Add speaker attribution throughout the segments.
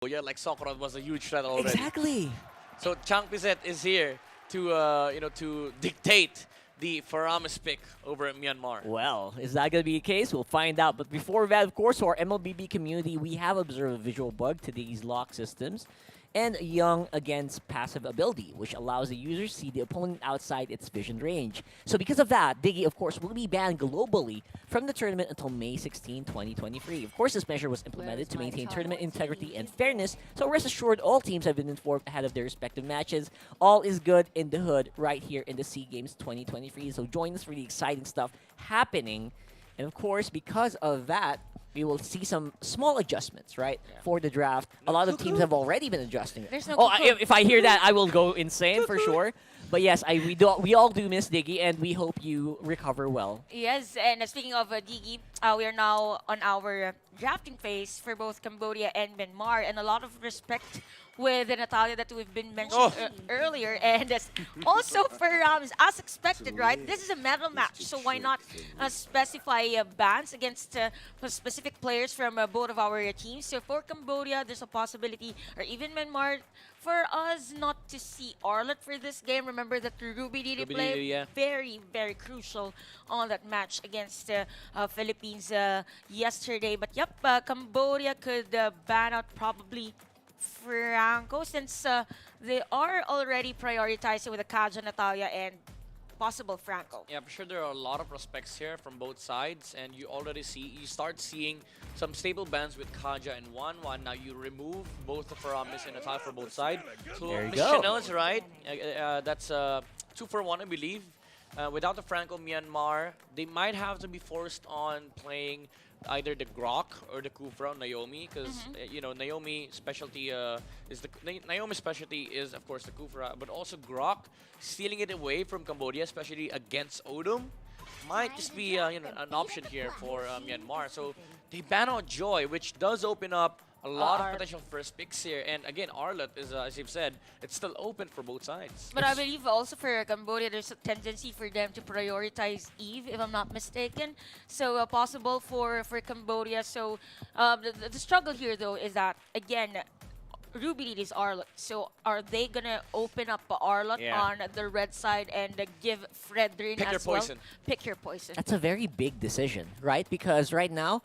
Speaker 1: Cambodia. Like Sokorot was a huge threat already.
Speaker 2: Exactly.
Speaker 1: So Chang Piset is here to to dictate the Faramis pick over at Myanmar.
Speaker 2: Well, is that going to be the case? We'll find out. But before that, of course, for our MLBB community, we have observed a visual bug to these lock systems and young against passive ability, which allows the user to see the opponent outside its vision range. So because of that, Diggy, of course, will be banned globally from the tournament until May 16, 2023. Of course, this measure was implemented to maintain tournament integrity and fairness, so rest assured all teams have been informed ahead of their respective matches. All is good in the hood right here in the SEA Games 2023, so join us for the exciting stuff happening. And of course, because of that, we will see some small adjustments, right, for the draft. A lot of teams have already been adjusting it.
Speaker 3: There's no
Speaker 2: If I hear that, I will go insane for sure. But yes, we all do miss Diggy, and we hope you recover well.
Speaker 3: Yes, and speaking of Digi, we are now on our drafting phase for both Cambodia and Myanmar, and a lot of respect with Natalia that we've been mentioned earlier, and also for as expected, right? This is a medal match, so why not specify bans against specific players from both of our teams? So for Cambodia, there's a possibility, or even Myanmar, for us not to see Arlott for this game. Remember that Ruby did play very, very crucial on that match against Philippines yesterday. But yep, Cambodia could ban out probably Franco, since they are already prioritizing with the Kaja, Natalia, and possible Franco.
Speaker 1: Yeah, for sure there are a lot of prospects here from both sides, and you start seeing some stable bans with Kaja and 1-1. Now you remove both the Faramis and Natalia for both sides. So
Speaker 2: There you
Speaker 1: Miss
Speaker 2: go.
Speaker 1: Chanel is right. That's 2 for 1, I believe. Without the Franco Myanmar, they might have to be forced on playing either the Grok or the Kufra Naomi, because Naomi specialty Naomi's specialty is of course the Kufra, but also Grok stealing it away from Cambodia, especially against Odom, might just be an option here for Myanmar. So they ban out Joy, which does open up a lot of potential first picks here. And again, Arlott is, as you've said, it's still open for both sides.
Speaker 3: But I believe also for Cambodia, there's a tendency for them to prioritize Eve, if I'm not mistaken. So possible for Cambodia. So the struggle here, though, is that, again, Ruby is Arlott. So are they going to open up Arlott on the red side and give Fredrin
Speaker 1: Pick
Speaker 3: as
Speaker 1: your
Speaker 3: well?
Speaker 1: poison.
Speaker 3: Pick your poison.
Speaker 2: That's a very big decision, right? Because right now,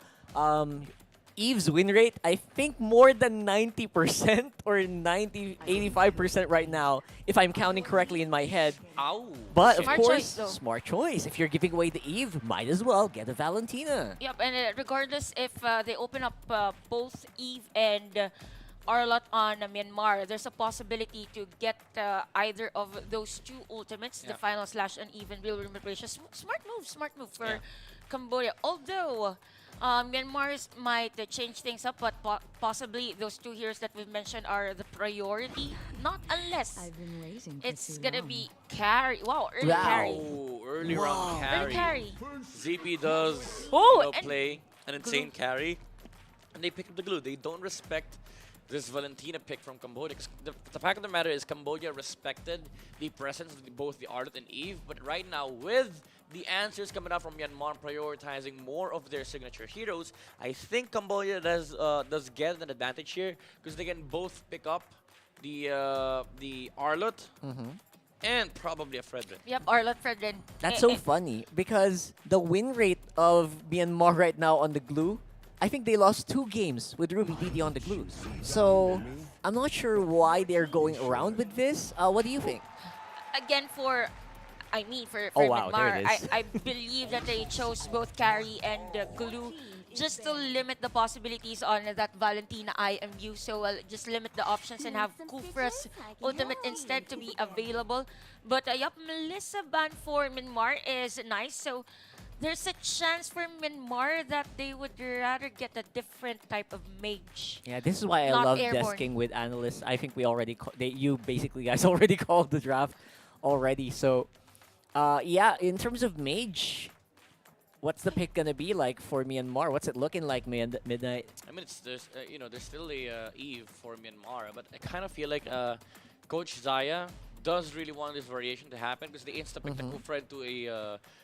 Speaker 2: Eve's win rate, I think more than 90% or 85% right now, if I'm counting correctly in my head.
Speaker 1: Ow.
Speaker 2: But of
Speaker 3: Smart
Speaker 2: course,
Speaker 3: choice, though.
Speaker 2: smart choice. If you're giving away the Eve, might as well get a Valentina.
Speaker 3: Yep, and regardless if they open up both Eve and Arlott on Myanmar, there's a possibility to get either of those two ultimates, the final slash and even real remuneration. Smart move for Cambodia. Although Myanmar's might change things up, but possibly those two heroes that we've mentioned are the priority. Not unless it's gonna be carry. Wow, early carry.
Speaker 1: Oh, early round carry.
Speaker 3: Early carry.
Speaker 1: ZP does
Speaker 3: and
Speaker 1: play an insane carry, and they pick up the glue. They don't respect this Valentina pick from Cambodia. 'Cause the fact of the matter is Cambodia respected the presence of both the Arlott and Eve, but right now with the answers coming out from Myanmar prioritizing more of their signature heroes, I think Cambodia does get an advantage here because they can both pick up the Arlott and probably a Fredrin.
Speaker 3: Yep, Arlott Fredrin.
Speaker 2: That's so funny because the win rate of Myanmar right now on the glue, I think they lost 2 games with Ruby DD on the glue. So I'm not sure why they're going around with this. What do you think?
Speaker 3: Again, for
Speaker 2: Oh, wow, there
Speaker 3: Myanmar,
Speaker 2: it is.
Speaker 3: I believe that they chose both carry and glue just to limit the possibilities on that Valentina IMU. So just limit the options and have Kufra's ultimate instead to be available. But yep, Melissa ban for Myanmar is nice. So there's a chance for Myanmar that they would rather get a different type of mage.
Speaker 2: Yeah, this is why I
Speaker 3: Not
Speaker 2: love
Speaker 3: airborne.
Speaker 2: desking with analysts. I think we already, you basically guys already called the draft already. So, yeah, in terms of mage, what's the pick gonna be like for Myanmar? What's it looking like, Midnight?
Speaker 1: I mean, there's still a Eve for Myanmar, but I kind of feel like Coach Zaya does really want this variation to happen because they insta-pick the Kufra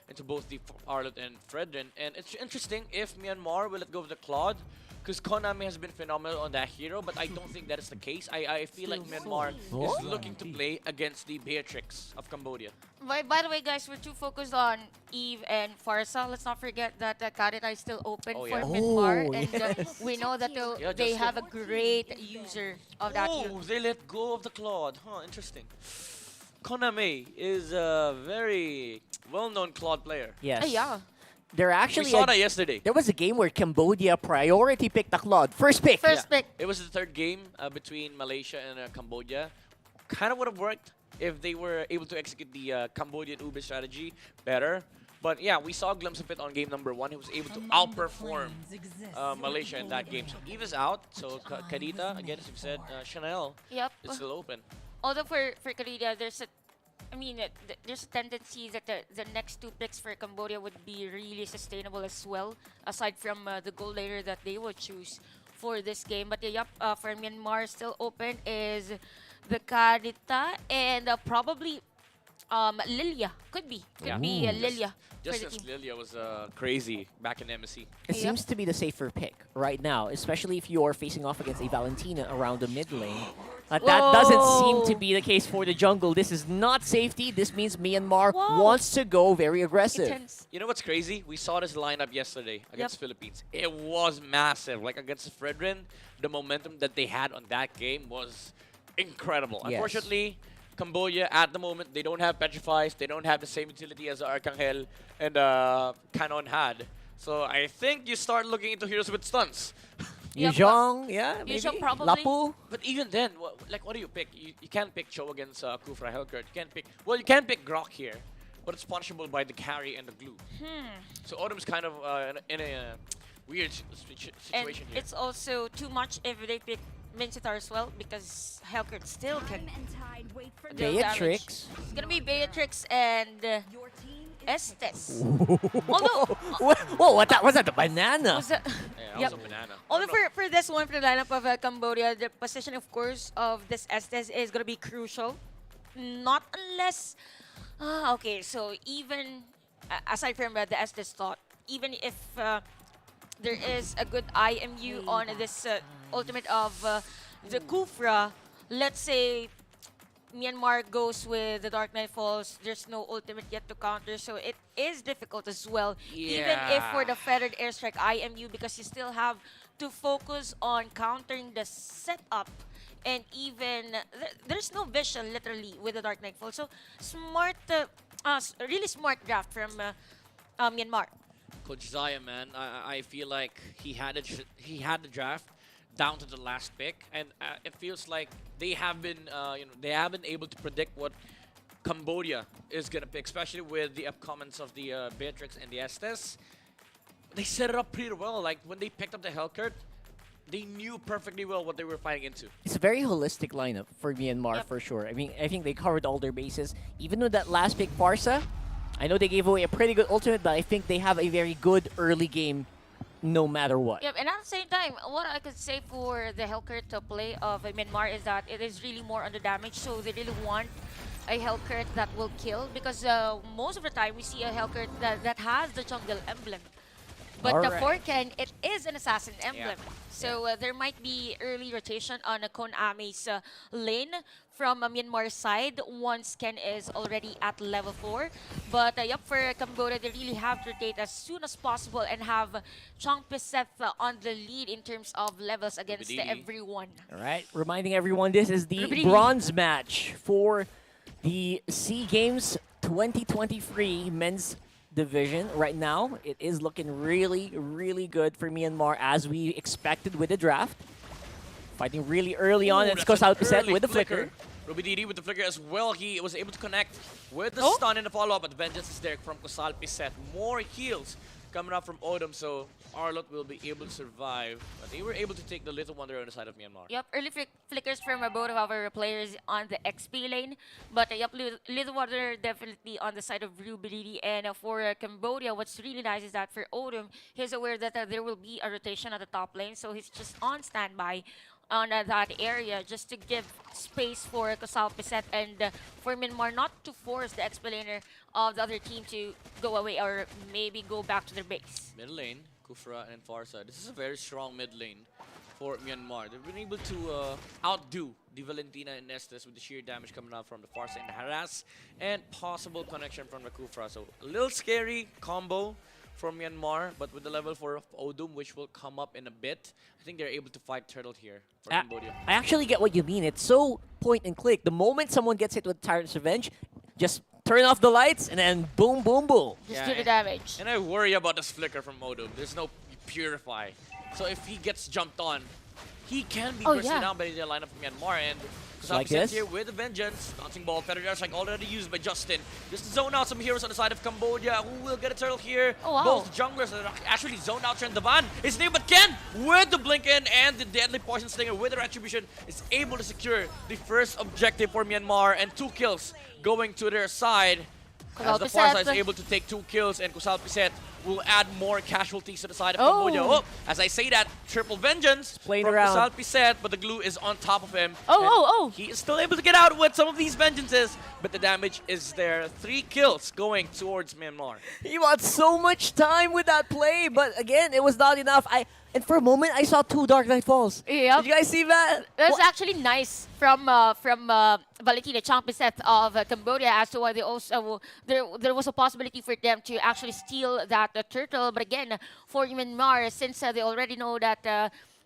Speaker 1: into both the Arlott and Fredrin. And it's interesting if Myanmar will let go of the Claude because Konami has been phenomenal on that hero, but I don't think that is the case. I feel like Myanmar
Speaker 2: Oh.
Speaker 1: is looking to play against the Beatrix of Cambodia.
Speaker 3: By the way, guys, we're too focused on Eve and Farsa. Let's not forget that Karita is still open
Speaker 1: Oh,
Speaker 3: for
Speaker 1: yeah.
Speaker 3: Myanmar,
Speaker 2: Oh,
Speaker 3: and
Speaker 2: yes.
Speaker 3: we know that
Speaker 1: Yeah,
Speaker 3: they
Speaker 1: just
Speaker 3: have a
Speaker 1: hit.
Speaker 3: great user of that hero.
Speaker 1: Oh, they let go of the Claude. Huh, interesting. Konami is a very well-known Claude player.
Speaker 2: Yes.
Speaker 3: Yeah.
Speaker 2: There
Speaker 1: We
Speaker 2: actually
Speaker 1: saw that yesterday.
Speaker 2: there was a game where Cambodia priority picked the Claude. First pick.
Speaker 3: First pick.
Speaker 1: It was the third game between Malaysia and Cambodia. Kind of would have worked if they were able to execute the Cambodian Ube strategy better. But yeah, we saw a glimpse of it on game number 1. He was able to outperform Malaysia in that game. So Eve is out. So Kadita, again, as you've said, Chanel
Speaker 3: Yep.
Speaker 1: is still open.
Speaker 3: Although for Korea, there's a tendency that the next 2 picks for Cambodia would be really sustainable as well, aside from the goal later that they will choose for this game. But for Myanmar, still open is the Karita and probably Lilia. Could be
Speaker 1: Yeah.
Speaker 3: Lilia for
Speaker 1: Just
Speaker 3: the
Speaker 1: since
Speaker 3: team.
Speaker 1: Lilia was crazy back in MSC.
Speaker 2: It
Speaker 3: Yep.
Speaker 2: seems to be the safer pick right now, especially if you're facing off against a Valentina around the mid lane. But that doesn't seem to
Speaker 3: Whoa.
Speaker 2: be the case for the jungle. This is not safety. This means Myanmar
Speaker 3: Whoa.
Speaker 2: wants to go very aggressive.
Speaker 3: Intense.
Speaker 1: You know what's crazy? We saw this lineup yesterday against Philippines. It was massive. Like against Fredrin, the momentum that they had on that game was incredible.
Speaker 2: Yes.
Speaker 1: Unfortunately, Cambodia at the moment, they don't have Petrifies. They don't have the same utility as Arcangel and Canon had. So I think you start looking into heroes with stuns.
Speaker 3: Yep.
Speaker 2: Yuzhong, yeah, maybe.
Speaker 3: Yuzhong probably.
Speaker 2: Lapu.
Speaker 1: But even then, what do you pick? You can't pick Cho against Kufra Hellcurt. You can't pick... Well, you can pick Grok here, but it's punishable by the carry and the glue. So Autumn's kind of in a weird
Speaker 3: And
Speaker 1: situation here.
Speaker 3: it's also too much if they pick Vincitar as well, because Hellcurt still can deal damage.
Speaker 2: Beatrix.
Speaker 3: It's gonna be Beatrix and Estes.
Speaker 2: Whoa, what's that? What's that? The banana.
Speaker 3: Was that-
Speaker 1: Yeah, that
Speaker 3: Yep.
Speaker 1: was a banana.
Speaker 3: Although
Speaker 1: No, no.
Speaker 3: for this one, for the lineup of Cambodia, the position, of course, of this Estes is going to be crucial. Not unless... okay, so even aside from the Estes thought, even if there is a good IMU on this ultimate of the Kufra, let's say Myanmar goes with the Dark Knight Falls, there's no ultimate yet to counter, so it is difficult as well. Even if for the Feathered Airstrike IMU, because you still have to focus on countering the setup, and even there's no vision literally with the Dark Knight Falls. So smart, really smart draft from Myanmar.
Speaker 1: Coach Zaya, man, I feel like he had the draft down to the last pick, and it feels like they have been they haven't able to predict what Cambodia is gonna pick, especially with the upcomings of the Beatrix and the Estes. They set it up pretty well. Like when they picked up the Hellcurt, they knew perfectly well what they were fighting into.
Speaker 2: It's a very holistic lineup for Myanmar
Speaker 3: Yep.
Speaker 2: for sure. I mean, I think they covered all their bases. Even with that last pick, Farsa, I know they gave away a pretty good ultimate, but I think they have a very good early game no matter what.
Speaker 3: Yep, and at the same time, what I could say for the Hellcurt play of Myanmar is that it is really more on the damage, so they really want a Hellcurt that will kill, because most of the time we see a Hellcurt that has the jungle emblem. But the
Speaker 2: Alright.
Speaker 3: Forken, it is an assassin emblem. So there might be early rotation on Koname's lane from Myanmar side once Ken is already at level 4. But for Cambodia, they really have to rotate as soon as possible and have Chong Piseth on the lead in terms of levels against
Speaker 1: Rubididi.
Speaker 3: everyone.
Speaker 2: All right, reminding everyone this is the
Speaker 3: Rubididi.
Speaker 2: bronze match for the SEA Games 2023 men's division. Right now, it is looking really, really good for Myanmar as we expected with the draft. Fighting really early on, and
Speaker 1: Ooh,
Speaker 2: it's goes
Speaker 1: that's
Speaker 2: out
Speaker 1: an
Speaker 2: set
Speaker 1: early
Speaker 2: with the flicker.
Speaker 1: Rubididi with the flicker as well. He was able to connect with the
Speaker 3: Oh.
Speaker 1: stun in the follow-up, but Vengeance is there from Kusal Piset. More heals coming up from Odom, so Arlot will be able to survive. But they were able to take the Little Wonder on the side of Myanmar.
Speaker 3: Yep, early flickers from both of our players on the XP lane. But Little Water definitely on the side of Rubididi. And for Cambodia, what's really nice is that for Odom, he's aware that there will be a rotation at the top lane. So he's just on standby on that area just to give space for Kusal Piset and for Myanmar not to force the XP laner of the other team to go away or maybe go back to their base.
Speaker 1: Middle lane, Kufra and Farsa. This is a very strong mid lane for Myanmar. They've been able to outdo the Valentina and Estes with the sheer damage coming out from the Farsa and the harass and possible connection from the Kufra. So a little scary combo from Myanmar, but with the level 4 of Odum, which will come up in a bit, I think they're able to fight Turtle here for Cambodia.
Speaker 2: I actually get what you mean. It's so point and click. The moment someone gets hit with Tyrant's Revenge, just turn off the lights and then boom, boom, boom.
Speaker 3: Just do the damage.
Speaker 1: And I worry about this flicker from Odum. There's no Purify. So if he gets jumped on, he can be bursted down by the lineup of Myanmar. And
Speaker 2: like this
Speaker 1: here with a vengeance. Dancing ball, Feather Dash like already used by Justin. Just to zone out some heroes on the side of Cambodia. Who will get a turtle here?
Speaker 3: Oh, wow.
Speaker 1: Both junglers are actually zoned out. Trendavan is named, but Ken with the blink in and the deadly poison slinger with the retribution is able to secure the first objective for Myanmar and 2 kills going to their side. As the Farsa is able to take 2 kills and Kusal Piset will add more casualties to the side of Cambodia. Oh, as I say that, triple vengeance
Speaker 2: playing
Speaker 1: from
Speaker 2: around.
Speaker 1: Kusal Piset, but the glue is on top of him. He is still able to get out with some of these vengeances, but the damage is there. 3 kills going towards Myanmar.
Speaker 2: He wants so much time with that play, but again, it was not enough. And for a moment, I saw 2 Dark Knight Falls.
Speaker 3: Yep.
Speaker 2: Did you guys see that?
Speaker 3: That's actually nice from Valentina Champiset of Cambodia as to why they also there was a possibility for them to actually steal that turtle. But again, for Myanmar, since they already know that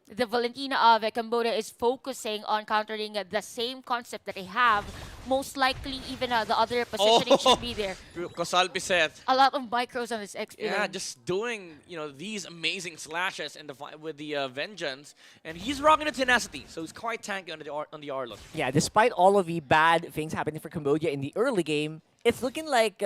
Speaker 3: the Valentina of Cambodia is focusing on countering the same concept that they have, most likely even the other positioning should be there.
Speaker 1: Kusal Piset.
Speaker 3: A lot of micros on this XP.
Speaker 1: Yeah, just doing these amazing slashes in with the vengeance, and he's rocking the tenacity, so he's quite tanky on the Arlot.
Speaker 2: Yeah, despite all of the bad things happening for Cambodia in the early game, it's looking like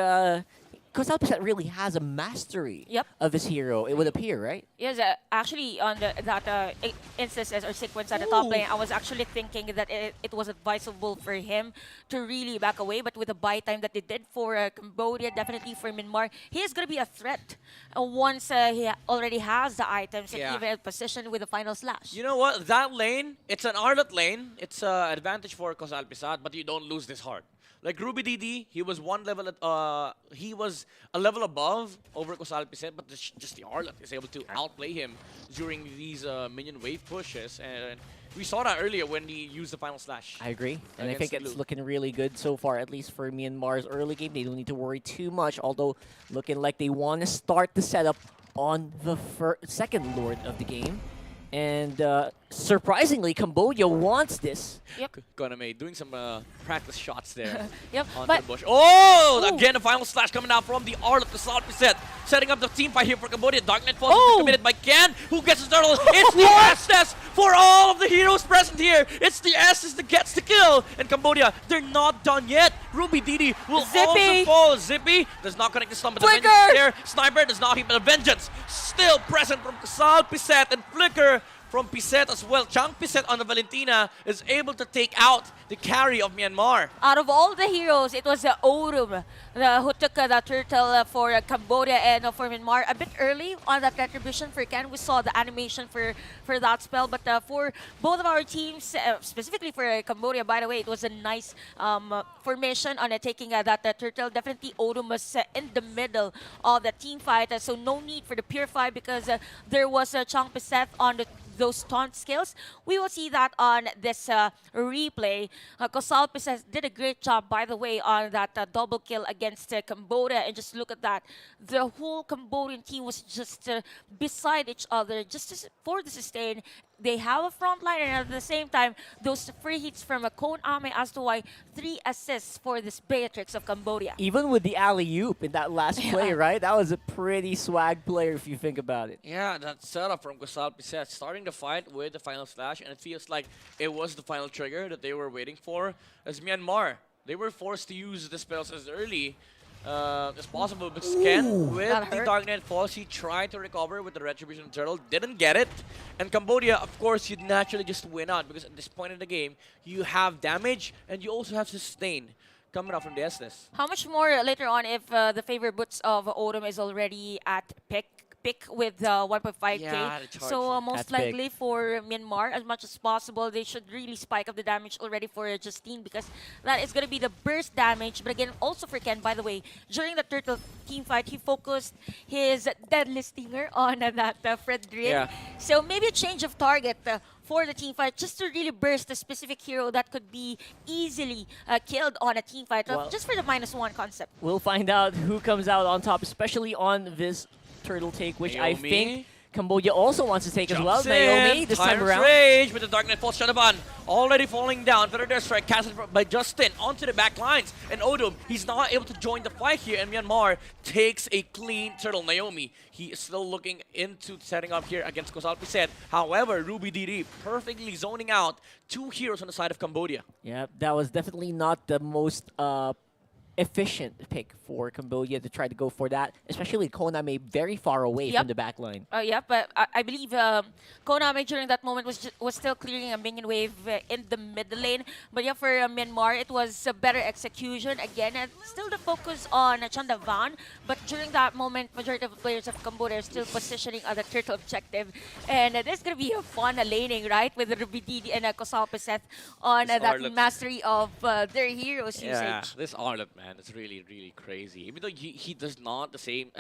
Speaker 2: Kusal Piset really has a mastery of this hero, it would appear, right?
Speaker 3: Yes, actually on that instances or sequence at the top lane, I was actually thinking that it was advisable for him to really back away, but with the buy time that they did for Cambodia, definitely for Myanmar, he is going to be a threat once he already has the items and even positioned with the final slash.
Speaker 1: You know what? That lane, it's an Arlot lane. It's an advantage for Kusal Piset, but you don't lose this hard. Like Ruby DD, he was a level above over Kusal Piset, but just the Arlot is able to outplay him during these minion wave pushes, and we saw that earlier when he used the final slash.
Speaker 2: I agree, and I think it's looking really good so far, at least for Myanmar's early game. They don't need to worry too much, although looking like they want to start the setup on the second Lord of the game. And surprisingly, Cambodia wants this.
Speaker 1: Koname doing some practice shots there.
Speaker 3: But
Speaker 1: the bush. Oh, again, the final slash coming out from the Arlot Kusal Piset, setting up the team fight here for Cambodia. Dark Knight Falls committed by Ken, who gets the turtle. It's the Estes for all of the heroes present here. It's the Estes that gets the kill. And Cambodia, they're not done yet. Ruby Didi will also fall. Zippy does not connect the stun, but the vengeance is there. Sniper does not hit, but the vengeance still present from Kusal Piset, and Flicker from Piset as well. Chang Piset on the Valentina is able to take out the carry of Myanmar.
Speaker 3: Out of all the heroes, it was Odum who took the turtle for Cambodia and for Myanmar. A bit early on that retribution for Ken. We saw the animation for that spell, but for both of our teams, specifically for Cambodia, by the way, it was a nice formation on taking that turtle. Definitely Odum was in the middle of the team fight, so no need for the Purify because there was Chang Piset on those taunt skills. We will see that on this replay. Kusal Piset did a great job, by the way, on that double kill against Cambodia. And just look at that. The whole Cambodian team was just beside each other just for the sustain. They have a front line, and at the same time, those free hits from a Cone Ame as to why 3 assists for this Beatrix of Cambodia.
Speaker 2: Even with the alley-oop in that last play, right? That was a pretty swag player if you think about it.
Speaker 1: Yeah, that setup from Kusal Piset, starting the fight with the final slash, and it feels like it was the final trigger that they were waiting for. As Myanmar, they were forced to use the spells as early as possible, but Ken with the Dark Knight Falls, he tried to recover with the Retribution Turtle, didn't get it. And Cambodia, of course, you'd naturally just win out because at this point in the game, you have damage and you also have sustain coming out from the Estes.
Speaker 3: How much more later on if the favor boots of Odom is already at pick pick with 1.5k.
Speaker 1: Yeah, the charge.
Speaker 3: So most
Speaker 2: That's big.
Speaker 3: likely for Myanmar, as much as possible, they should really spike up the damage already for Justine, because that is going to be the burst damage. But again, also for Ken, by the way, during the turtle team fight, he focused his deadly stinger on that Fredrin.
Speaker 1: Yeah.
Speaker 3: So maybe a change of target for the team fight, just to really burst a specific hero that could be easily killed on a team fight,
Speaker 2: Well-
Speaker 3: just for the -1 concept.
Speaker 2: We'll find out who comes out on top, especially on this turtle take, which I
Speaker 1: Naomi.
Speaker 2: think Cambodia also wants to take as well.
Speaker 1: Jumps
Speaker 2: Naomi,
Speaker 1: in,
Speaker 2: this time
Speaker 1: Tyrant's
Speaker 2: around.
Speaker 1: Rage with the Dark Knight Falls Shadaban already falling down. Better strike casted by Justin onto the back lines. And Odom, he's not able to join the fight here. And Myanmar takes a clean turtle. Naomi, he is still looking into setting up here against Kosal Piset. However, Ruby DD perfectly zoning out two heroes on the side of Cambodia.
Speaker 2: Yeah, that was definitely not the most efficient pick for Cambodia to try to go for that, especially with Koname very far away
Speaker 3: Yep.
Speaker 2: from the back line.
Speaker 3: Yeah, but I believe Koname during that moment was still clearing a minion wave in the mid lane. But yeah, for Myanmar, it was a better execution. Again, and still the focus on Chandavan. But during that moment, majority of the players of Cambodia are still positioning on the turtle objective. And there's going to be a fun laning, right? With Ruby Didi and Kosal Peseth on
Speaker 1: This
Speaker 3: that
Speaker 1: Arlet.
Speaker 3: mastery of their heroes
Speaker 1: Yeah,
Speaker 3: usage.
Speaker 1: this Arlet, man, it's really, really crazy. Even though he does not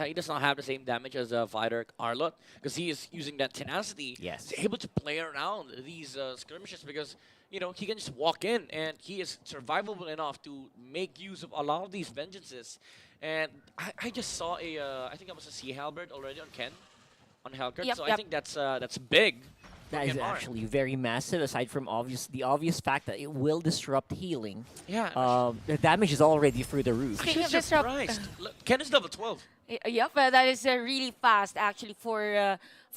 Speaker 1: he does not have the same damage as a fighter Arlet, because he is using that tenacity.
Speaker 2: Yes.
Speaker 1: He's able to play around these skirmishes because he can just walk in and he is survivable enough to make use of a lot of these vengeances. And I just saw I think I was a Sea Halberd already on Ken, on Helkert.
Speaker 3: Yep,
Speaker 1: so I
Speaker 3: yep.
Speaker 1: think that's big. for
Speaker 2: That is
Speaker 1: Myanmar.
Speaker 2: actually very massive, aside from the obvious fact that it will disrupt healing.
Speaker 1: Yeah.
Speaker 2: The damage is already through the roof.
Speaker 3: Speaking
Speaker 1: I'm
Speaker 3: of disrupt-
Speaker 1: surprised. Look, Ken is level 12.
Speaker 3: Yep, that is really fast actually for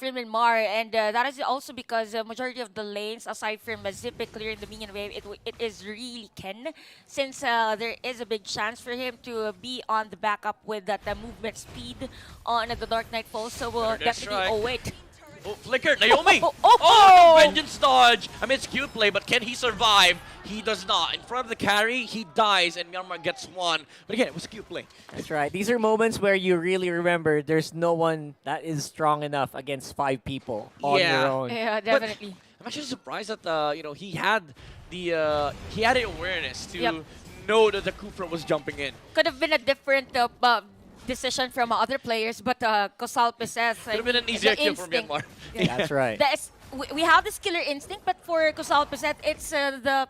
Speaker 3: Myanmar, and that is also because majority of the lanes, aside from Zippe clearing the minion wave, it is really Ken, since there is a big chance for him to be on the backup with that movement speed on the Dark Knight Falls. So
Speaker 1: Better
Speaker 3: definitely,
Speaker 1: strike.
Speaker 3: oh wait,
Speaker 1: Oh, flicker, Naomi!
Speaker 3: Oh!
Speaker 1: Big vengeance dodge! I mean, it's cute play, but can he survive? He does not. In front of the carry, he dies, and Myanmar gets one. But again, it was cute play.
Speaker 2: That's right. These are moments where you really remember there's no one that is strong enough against 5 people on
Speaker 1: Yeah.
Speaker 2: their own.
Speaker 3: yeah, definitely.
Speaker 1: I'm actually surprised that he had the awareness to
Speaker 3: Yep.
Speaker 1: know that the Kufra was jumping in.
Speaker 3: Could have been a different decision from other players, but Kosal Peseth,
Speaker 1: Could have been an easier kill for Myanmar.
Speaker 2: That's right.
Speaker 3: We have this killer instinct, but for Kosal Peseth, it's the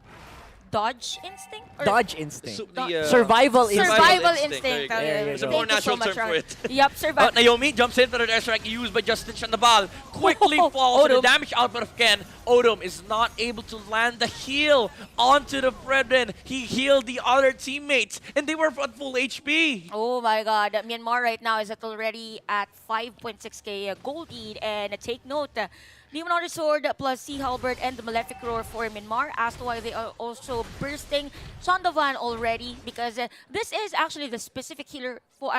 Speaker 3: dodge instinct? Or
Speaker 2: Dodge instinct.
Speaker 1: So the,
Speaker 2: Survival instinct.
Speaker 3: Survival
Speaker 1: instinct.
Speaker 3: instinct.
Speaker 1: There you
Speaker 2: go.
Speaker 1: There's a
Speaker 2: Thank
Speaker 1: more
Speaker 3: you so
Speaker 1: natural
Speaker 3: much,
Speaker 1: term for
Speaker 3: Ron.
Speaker 1: it.
Speaker 3: Yep, survival.
Speaker 1: Naomi jumps in for the airstrike used by Justin Shandabal. Quickly falls to the
Speaker 3: Odom.
Speaker 1: damage output of Ken. Odom is not able to land the heal onto the Fredrin. He healed the other teammates, and they were at full HP.
Speaker 3: Oh my god, Myanmar right now is already at 5.6k gold lead, and take note, Demon Hunter Sword plus Sea Halberd and the Malefic Roar for Myanmar, as to why they are also bursting Sondovan already, because this is actually the specific healer for,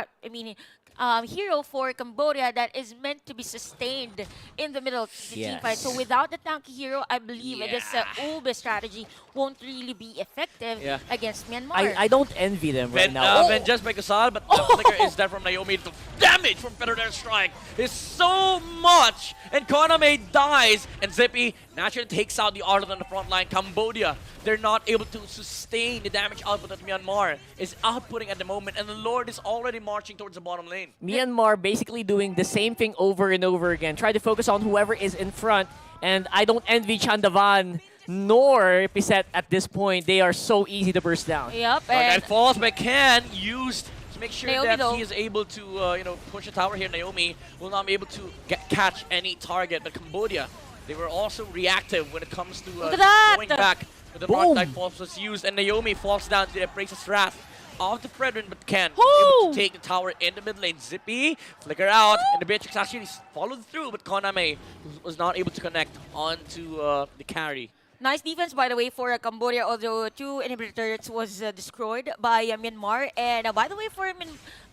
Speaker 3: hero for Cambodia that is meant to be sustained in the middle of the team fight. So without the tanky hero, I believe this Ube strategy won't really be effective
Speaker 1: Yeah.
Speaker 3: against Myanmar.
Speaker 2: I don't envy them right now.
Speaker 1: Vengeance by Kasal, but the flicker is there from Naomi. The damage from Feather Strike is so much, and Koname dies, and Zippy naturally takes out the Arlet on the front line. Cambodia, they're not able to sustain the damage output that Myanmar is outputting at the moment, and the Lord is already marching towards the bottom lane.
Speaker 2: Myanmar basically doing the same thing over and over again. Try to focus on whoever is in front, and I don't envy Chandavan nor Piset at this point. They are so easy to burst down.
Speaker 3: Yep,
Speaker 1: But
Speaker 3: and
Speaker 1: that falls by Ken, used to make sure
Speaker 3: Naomi,
Speaker 1: that
Speaker 3: though.
Speaker 1: he is able to push the tower here. Naomi will not be able to catch any target, but Cambodia, they were also reactive when it comes to
Speaker 3: Look at that!
Speaker 1: going back. The
Speaker 2: Boom.
Speaker 1: Dark Knight Falls was used, and Naomi falls down to the Priestess Wrath of the Fredrin, but Ken able
Speaker 3: Woo!
Speaker 1: to take the tower in the mid lane. Zippy, flicker out, and the Beatrix actually followed through, but Koname was not able to connect onto the carry.
Speaker 3: nice defense, by the way, for Cambodia, although 2 inhibitor turrets was destroyed by Myanmar. And by the way, for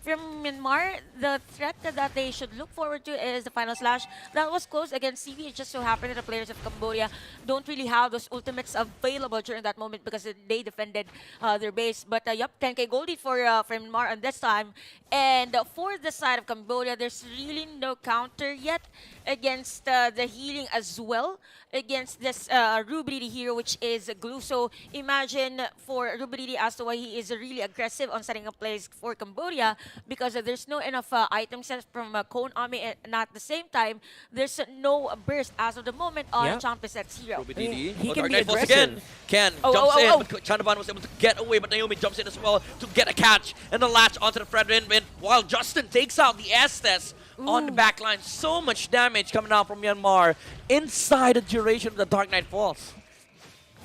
Speaker 3: from Myanmar, the threat that they should look forward to is the final slash. That was close against CV. It just so happened that the players of Cambodia don't really have those ultimates available during that moment because they defended their base. But yup, 10k gold lead for Myanmar on this time. And for the side of Cambodia, there's really no counter yet against the healing as well against this Rubridi here, which is Glue. So imagine for Rubridi as to why he is really aggressive on setting up plays for Cambodia because there's no enough items set from Cone Army, and at the same time, there's no burst as of the moment on
Speaker 2: Yeah.
Speaker 3: Champiset's hero.
Speaker 1: Ruby
Speaker 2: I mean,
Speaker 1: DD.
Speaker 2: he
Speaker 1: Oh,
Speaker 2: can
Speaker 1: Dark
Speaker 2: be
Speaker 1: Knight falls
Speaker 2: aggressive.
Speaker 1: again. Ken
Speaker 3: Oh,
Speaker 1: jumps
Speaker 3: oh,
Speaker 1: in,
Speaker 3: oh,
Speaker 1: but Chanaban was able to get away, but Naomi jumps in as well to get a catch and the latch onto the Fred win, while Justin takes out the Estes on the back line. So much damage coming out from Myanmar inside the duration of the Dark Knight Falls.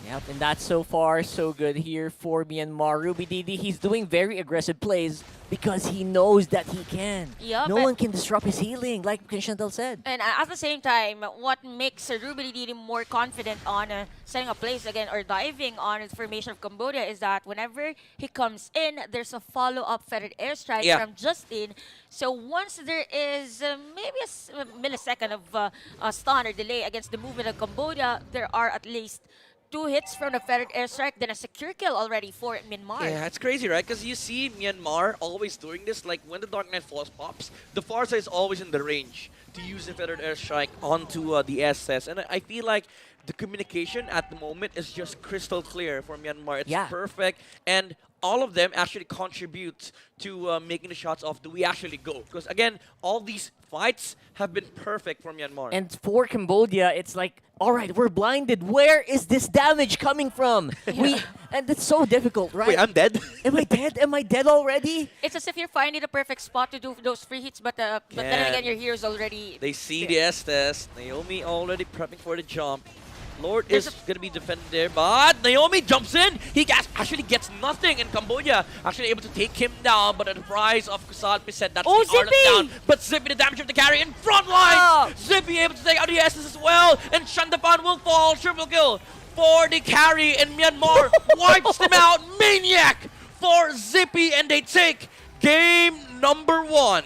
Speaker 2: Yep, and that's so far so good here for Myanmar. Ruby DD, he's doing very aggressive plays because he knows that he can.
Speaker 3: Yup,
Speaker 2: No
Speaker 3: and-
Speaker 2: one can disrupt his healing, like Chantal said.
Speaker 3: And at the same time, what makes Ruby Didi more confident on setting up plays again or diving on the formation of Cambodia is that whenever he comes in, there's a follow-up feathered airstrike
Speaker 1: Yeah.
Speaker 3: from Justin. So once there is maybe a millisecond of a stun or delay against the movement of Cambodia, there are at least 2 hits from the feathered airstrike, then a secure kill already for Myanmar.
Speaker 1: Yeah, it's crazy, right? Because you see Myanmar always doing this. Like when the Dark Knight Falls pops, the far side is always in the range to use the feathered airstrike onto the SS. And I feel like the communication at the moment is just crystal clear for Myanmar. It's
Speaker 2: Yeah.
Speaker 1: perfect. And all of them actually contribute to making the shots of do we actually go? Because again, all these fights have been perfect for Myanmar.
Speaker 2: And for Cambodia, it's like, all right, we're blinded. Where is this damage coming from? And it's so difficult, right?
Speaker 1: Wait, I'm dead?
Speaker 2: Am I dead? Am I dead already?
Speaker 3: It's as if you're finding the perfect spot to do those free hits, but then
Speaker 1: Can.
Speaker 3: again, your hero's already...
Speaker 1: They see the Estes. Naomi already prepping for the jump. Lord is going to be defended there, but Naomi jumps in. He actually gets nothing, and Cambodia actually able to take him down, but at the price of Kusal Piset, that's
Speaker 3: Oh,
Speaker 1: the Arlen
Speaker 3: Zippy!
Speaker 1: down. But Zippy, the damage of the carry in front line.
Speaker 3: Oh.
Speaker 1: Zippy able to take out the Estes as well, and Shandapan will fall. Triple kill for the carry, and Myanmar wipes them out. Maniac for Zippy, and they take game number 1.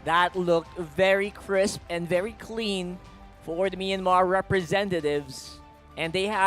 Speaker 2: That looked very crisp and very clean for the Myanmar representatives. And they have